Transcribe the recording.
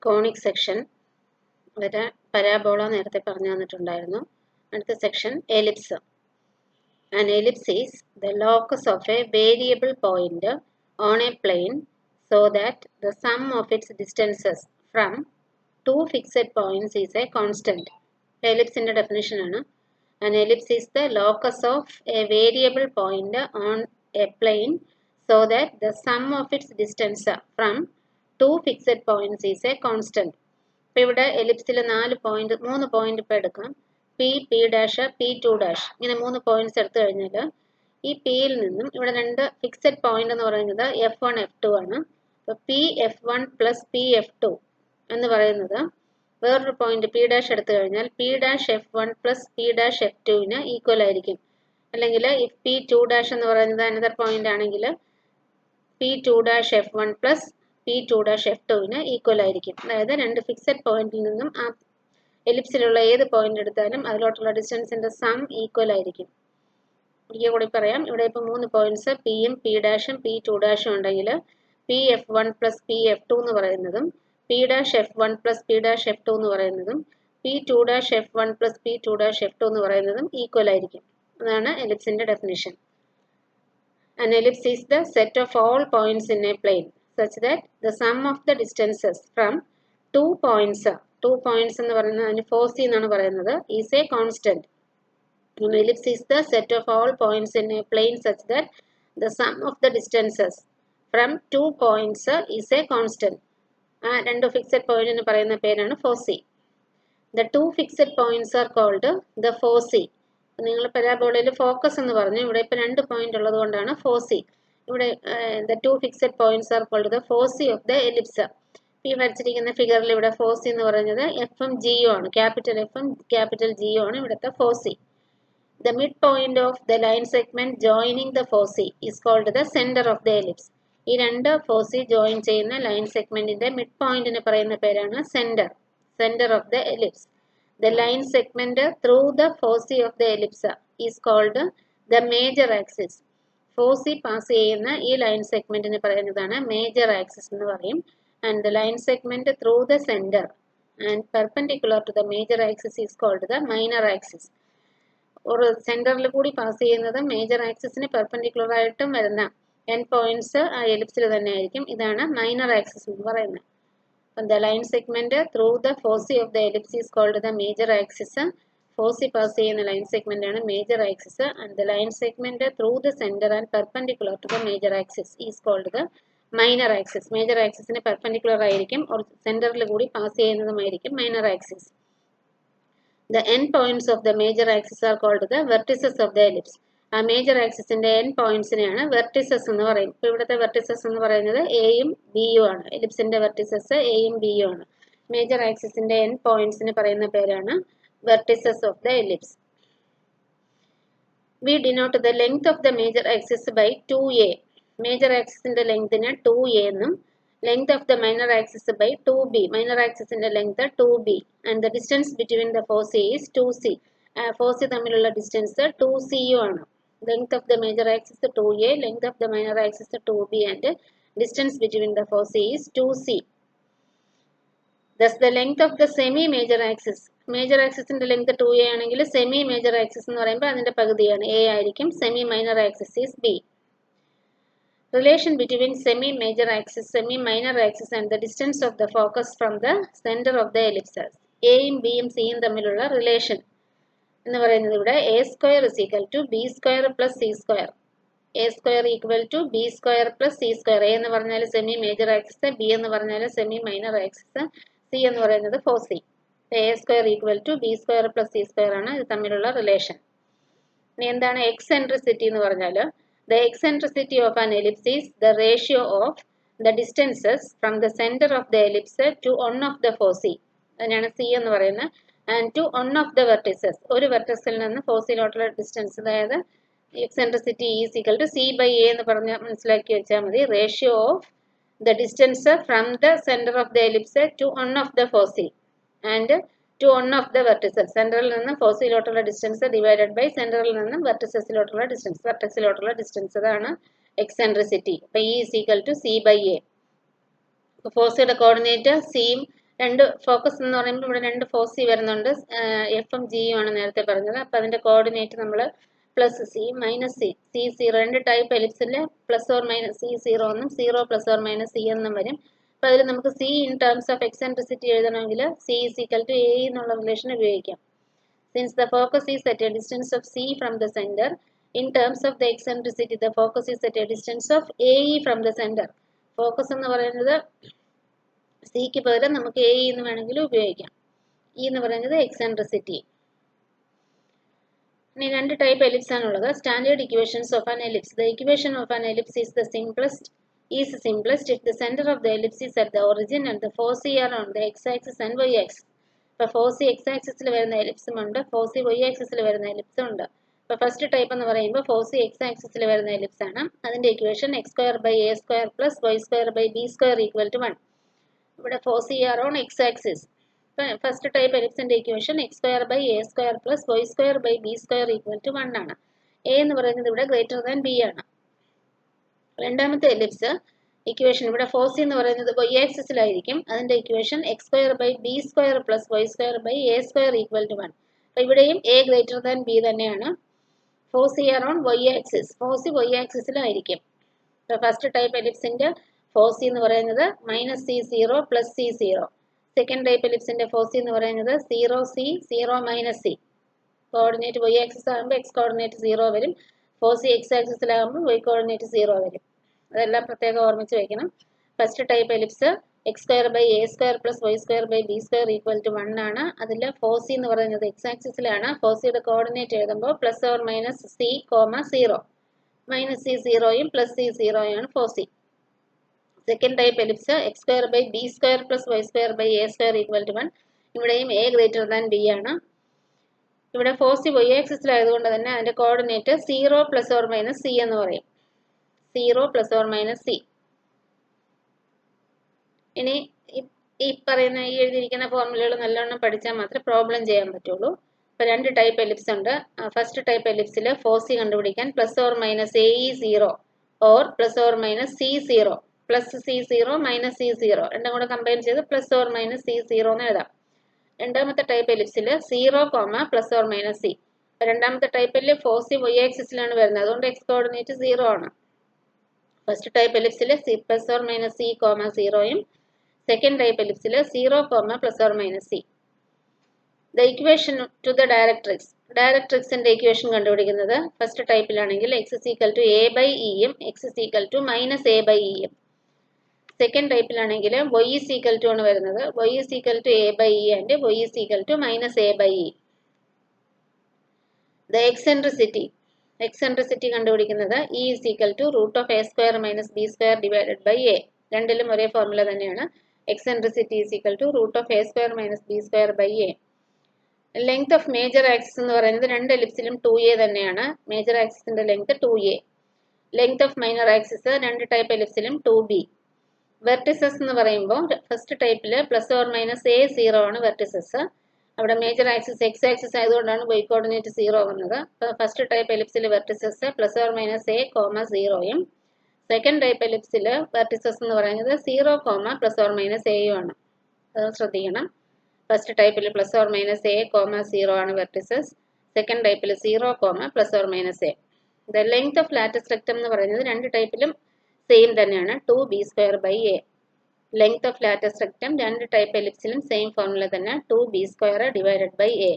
Conic section വരെ parabola നേരത്തെ പറഞ്ഞു തന്നിട്ടുണ്ടായിരുന്നു. അടുത്ത section ellipse. An ellipse is the locus of a variable point on a plane so that the sum of its distances from two fixed points is a constant. Ellipse in the definition ആണ്. An ellipse is the locus of a variable point on a plane so that the sum of its distance from two fixed points is a constant. ഇപ്പോൾ ഇവിടെ എലിപ്സിൽ മൂന്ന് point ഇപ്പോൾ എടുക്കാം. P, P dash, P two dash, ഇങ്ങനെ 3 points എടുത്തു കഴിഞ്ഞാൽ ഈ പിയിൽ നിന്നും ഇവിടെ 2 ഫിക്സഡ് പോയിന്റ് എന്ന് പറയുന്നത് F1 F2 ആണ്. അപ്പോൾ P F1 plus P F2 എന്ന് പറയുന്നത് വേറൊരു പോയിന്റ് പി ഡാഷ് എടുത്തു കഴിഞ്ഞാൽ P dash F1 plus P dash F2 equal ആയിരിക്കും. അല്ലെങ്കിൽ ഇഫ് പി ടു ഡാഷ് എന്ന് പറയുന്നത് അനദർ പോയിന്റ് ആണെങ്കിൽ P two dash F1 plus P two dash F2 equal ആയിരിക്കും. അതായത് 2 ഫിക്സഡ് പോയിന്റിൽ നിന്നും ആ എലിപ്സിലുള്ള ഏത് പോയിന്റ് എടുത്താലും അതിലോട്ടുള്ള ഡിസ്റ്റൻസിന്റെ സം ഈക്വൽ ആയിരിക്കും. ഒരിക്കൽ കൂടി പറയാം. ഇവിടെ ഇപ്പോൾ 3 പോയിന്റ്സ് പിയും പി ഡാഷും പി ടു ഡാഷും ഉണ്ടെങ്കിൽ P F1 plus P F2 എന്ന് പറയുന്നതും P dash F1 plus P dash F2 എന്ന് പറയുന്നതും P two dash F1 plus P two dash F2 എന്ന് പറയുന്നതും ഈക്വൽ ആയിരിക്കും. അതാണ് എലിപ്സിന്റെ definition. An ellipse is the set of all points in a plane such that the sum of the distances from two points എന്ന് പറയുന്നത് അതിന് 4c എന്നാണ് പറയുന്നത്, is a constant. An ellipse is the set of all points in a plane such that the sum of the distances from two points is a constant. ആ 2 fixed പോയിന്റിന് പറയുന്ന പേരാണ് 4c. The two fixed points are called the 4c. നിങ്ങൾ പരാബോളയിൽ focus എന്ന് പറഞ്ഞു. ഇവിടെ ഇപ്പോൾ 2 point ഉള്ളത് കൊണ്ടാണ് 4c. ഇവിടെ the two fixed points are called the 4c of the ellipse. ഈ വരച്ചിരിക്കുന്ന ഫിഗറിൽ ഇവിടെ 4c എന്ന് പറയുന്നത് എഫും ജിയും ആണ്. ക്യാപിറ്റൽ എഫും ക്യാപിറ്റൽ ജിയും ആണ് ഇവിടുത്തെ 4c. The midpoint of the line segment joining the 4c is called the center of the ellipse. ഈ 2 4c ജോയിൻ ചെയ്യുന്ന ലൈൻ സെഗ്മെന്റിന്റെ മിഡ് പോയിന്റിന് പറയുന്ന പേരാണ് centre of the ellipse. The line segment through the 4c of the ellipse is called the major axis. 4c pass ചെയ്യുന്ന ഈ line സെഗ്മെന്റിന് പറയുന്നതാണ് major axis എന്ന് പറയും. And the line segment through the center and perpendicular to the major axis is called the minor axis. ഒരു സെന്ററിൽ കൂടി pass ചെയ്യുന്നത് major ആക്സിസിന് പെർപെൻഡിക്കുലർ ആയിട്ടും വരുന്ന എൻ പോയിന്റ്സ് ആ എലിപ്സിൽ തന്നെ ആയിരിക്കും. ഇതാണ് മൈനർ ആക്സിസ് എന്ന് പറയുന്നത്. The line segment through the 4c of the ellipse is called the major axis. 4c pass ചെയ്യുന്ന ലൈൻ സെഗ്മെന്റ് ആണ് major axis. And the line segment through the center and perpendicular to the major axis is called the minor axis. Major ആക്സിസിന് perpendicular ആയിരിക്കും, സെന്ററിൽ കൂടി pass ചെയ്യുന്നതുമായിരിക്കും minor axis. The end points of the major axis are called the vertices of the ellipse. ആ major ആക്സിസിന്റെ N പോയിന്റ്സിനെയാണ് vertices എന്ന് പറയും. ഇപ്പോൾ ഇവിടുത്തെ വെർട്ടിസസ് എന്ന് പറയുന്നത് എയും ബിയും ആണ്. എലിപ്സിന്റെ വെർട്ടിസസ് എയും ബിയും ആണ്. മേജർ ആക്സിസിന്റെ എൻ പോയിന്റ്സിന് പറയുന്ന പേരാണ് vertices of the ellipse. We denote the length of the major axis by 2a. Major ആക്സിസിന്റെ ലെങ്തിന് 2a എന്നും length of the minor axis by 2b. minor axisന്റെ length 2b and the distance between the 4c is 2c. 4c തമ്മിലുള്ള distance 2c ആണ്. Length of the major axis 2a, length of the minor axis 2b and distance between the 4c is 2c. Thus the length of the semi major axis, major axisന്റെ length 2a ആണെങ്കിൽ semi major axis എന്ന് പറയുമ്പോൾ അതിന്റെ പകുതിയാണ് a ആയിരിക്കും. Semi minor axis is b. Relation between semi major axis, semi minor axis and the distance of the focus from the center of the ellipse. a യും b യും c യും തമ്മിലുള്ള relation എന്ന് പറയുന്നത് ഇവിടെ a square is equal to b square plus c square. a square equal to b square plus c square. a എന്ന് പറഞ്ഞാൽ semi major axis, b എന്ന് പറഞ്ഞാൽ സെമി മൈനർ ആക്സിസ്, c എന്ന് പറയുന്നത് 4c. a square equal to b square plus c square ആണ് ഇത് തമ്മിലുള്ള relation. ഇനി എന്താണ് എക്സെൻട്രിസിറ്റി എന്ന് പറഞ്ഞാൽ the eccentricity of an ellipse is the ratio of the distances from the center of the ellipse to one of the 4c. അതിനാണ് c എന്ന് പറയുന്നത്. And to one of the vertices. ഒരു വെർട്ടിസിൽ നിന്ന് 4cയിലോട്ടുള്ള ഡിസ്റ്റൻസ്, അതായത് eccentricity is equal to c by a എന്ന് പറഞ്ഞ് മനസ്സിലാക്കി വെച്ചാൽ മതി. Ratio of the distance from the centre of the ellipse to one of the 4c and to one of the vertices. സെന്ററിൽ നിന്ന് 4cയിലോട്ടുള്ള ഡിസ്റ്റൻസ് ഡിവൈഡഡ് ബൈ സെന്ററിൽ നിന്ന് വെർട്ടിസസിലോട്ടുള്ള ഡിസ്റ്റൻസ്, അതാണ് എക്സെൻട്രിസിറ്റി. അപ്പോൾ e is equal to c by a. 4cയുടെ coordinate സിയും രണ്ട് ഫോക്കസ് എന്ന് പറയുമ്പോൾ ഇവിടെ രണ്ട് ഫോസി വരുന്നുണ്ട്, എഫും ജിയും ആണ് നേരത്തെ പറഞ്ഞത്. അപ്പം അതിൻ്റെ കോർഡിനേറ്റ് നമ്മൾ plus C minus C, C zero, രണ്ട് ടൈപ്പ് എലിപ്സിൽ plus or minus C zero എന്നും zero plus or minus C എന്നും വരും. അപ്പം അതിൽ നമുക്ക് C in terms of eccentricity എഴുതണമെങ്കിൽ C is equal to A എന്നുള്ള റിലേഷൻ ഉപയോഗിക്കാം. Since the focus is at a distance of C from the centre, in terms of the eccentricity the focus is at a distance of A E from the centre. Focus എന്ന് പറയുന്നത് സിക്ക് പകരം നമുക്ക് A എന്ന് വേണമെങ്കിൽ ഉപയോഗിക്കാം. E എന്ന് പറയുന്നത് എക്സെൻട്രിസിറ്റി. ഇനി രണ്ട് ടൈപ്പ് എലിപ്സ് ആണുള്ളത്. Standard equations of an ellipse. The equation of an ellipse is simplest if the center of the ellipse is at the origin and the foci are on the x-axis and y-axis. ഇപ്പോൾ foci X ആക്സിസിൽ വരുന്ന എലിപ്സും ഉണ്ട്, foci Y ആക്സിസിൽ വരുന്ന എലിപ്സും ഉണ്ട്. ഇപ്പോൾ first type എന്ന് പറയുമ്പോൾ ഫോസി എക്സ് ആക്സിസിൽ വരുന്ന എലിപ്സ് ആണ്. അതിൻ്റെ equation X square by A square plus Y square by B square equal to 1. ഇവിടെ foci are on X axis. First type എലിപ്സിന്റെ equation X square by A square plus Y square by B square equal to 1 ആണ്. A എന്ന് പറയുന്നത് ഇവിടെ greater than B ആണ്. രണ്ടാമത്തെ ellipse equation ഇവിടെ foci എന്ന് പറയുന്നത് വൈ ആക്സിസിലായിരിക്കും. അതിന്റെ equation X square by B square plus Y square by A square equal to 1. അപ്പോൾ ഇവിടെയും എ ഗ്രേറ്റർ ദാൻ ബി തന്നെയാണ്. Foci are on Y axis, foci Y ആക്സിസിലായിരിക്കും. ഇപ്പോൾ ഫസ്റ്റ് ടൈപ്പ് എലിപ്സിന്റെ ഫോസി എന്ന് പറയുന്നത് minus C zero plus C zero. Second type എലിപ്സിന്റെ foci എന്ന് പറയുന്നത് zero C zero minus C. Coordinate Y axis ആകുമ്പോൾ എക്സ് കോർഡിനേറ്റ് സീറോ വരും, ഫോസി എക്സ് ആക്സിസിലാകുമ്പോൾ വൈ കോർഡിനേറ്റ് സീറോ വരും. അതെല്ലാം പ്രത്യേകം ഓർമ്മിച്ച് വയ്ക്കണം. First type ellipse X square by A square plus Y square by B square equal to 1 ആണ്. അതിൽ ഫോസി എന്ന് പറയുന്നത് എക്സ് ആക്സിസിലാണ്. ഫോസിയുടെ കോർഡിനേറ്റ് എഴുതുമ്പോൾ plus or minus C comma zero, minus C സീറോയും പ്ലസ് സി സീറോയാണ് foci. Second type ellipse X square by B square plus Y square by A square equal to 1. ഇവിടെയും എ ഗ്രേറ്റർ ദാൻ ബി ആണ്. ഇവിടെ foci Y ആക്സിസിലായതുകൊണ്ട് തന്നെ അതിന്റെ coordinate zero plus or minus C എന്ന് പറയും. Zero plus or minus C. ഇനി ഈ പറയുന്ന ഈ എഴുതിയിരിക്കുന്ന ഫോർമുലകൾ നല്ലോണം പഠിച്ചാൽ മാത്രമേ പ്രോബ്ലം ചെയ്യാൻ പറ്റുള്ളൂ. ഇപ്പോൾ രണ്ട് ടൈപ്പ് എലിപ്സ് ഉണ്ട്. ഫസ്റ്റ് ടൈപ്പ് എലിപ്സിൽ ഫോസി കണ്ടുപിടിക്കാൻ plus or minus A E zero or plus or minus C zero, plus C zero minus C zero രണ്ടും കൂടെ കമ്പൈൻ ചെയ്ത് plus or minus C zero എന്ന് എഴുതാം. രണ്ടാമത്തെ ടൈപ്പ് എലിപ്സിൽ zero comma plus or minus C. രണ്ടാമത്തെ ടൈപ്പിൽ foci Y ആക്സിസിലാണ് വരുന്നത്, അതുകൊണ്ട് എക്സ് കോർഡിനേറ്റ് സീറോ ആണ്. ഫസ്റ്റ് ടൈപ്പ് എലിപ്സിൽ plus or minus C comma സീറോയും, സെക്കൻഡ് ടൈപ്പ് എലിപ്സിൽ zero comma plus or minus C. The equation to the directrix. ഡയറക്ട്രിക്സിന്റെ ഇക്വേഷൻ കണ്ടുപിടിക്കുന്നത് ഫസ്റ്റ് ടൈപ്പിലാണെങ്കിൽ X is equal to A by ഇയും X is equal to minus A by ഇയും. Second ടൈപ്പിലാണെങ്കിൽ Y is equal to ആണ് വരുന്നത്, Y is equal to A by E and Y is equal to minus A by E. The eccentricity കണ്ടുപിടിക്കുന്നത് E is equal to root of A square minus B square divided by A. രണ്ടിലും ഒരേ formula തന്നെയാണ്. Eccentricity is equal to root of A square minus B square by A. Length of major axis എന്ന് പറയുന്നത് രണ്ട് എലിപ്സിലും 2a തന്നെയാണ്. Major ആക്സിസിന്റെ length 2a. Length of minor axis രണ്ട് ടൈപ്പ് എലിപ്സിലും 2b. വെർട്ടിസസ് എന്ന് പറയുമ്പോൾ ഫസ്റ്റ് ടൈപ്പിൽ plus or minus A zero ആണ് വെർട്ടിസസ്. അവിടെ മേജർ ആക്സിസ് എക്സ് ആക്സിസ് ആയതുകൊണ്ടാണ് വൈ കോർഡിനേറ്റ് സീറോ വന്നത്. അപ്പോൾ ഫസ്റ്റ് ടൈപ്പ് എലിപ്സിൽ vertices plus or minus A comma സീറോയും, സെക്കൻഡ് ടൈപ്പ് എലിപ്സിൽ വെർട്ടിസസ് എന്ന് പറയുന്നത് zero comma plus or minus എയും ആണ്. അത് ശ്രദ്ധിക്കണം. ഫസ്റ്റ് ടൈപ്പിൽ plus or minus A comma zero ആണ് വെർട്ടിസസ്, സെക്കൻഡ് ടൈപ്പിൽ zero comma plus or minus A. The length of latus rectum എന്ന് പറയുന്നത് രണ്ട് ടൈപ്പിലും സെയിം തന്നെയാണ്, 2b square by A. Length of latus rectum രണ്ട് ടൈപ്പ് എലിപ്സിലും സെയിം ഫോർമുല തന്നെ, 2b square divided by A.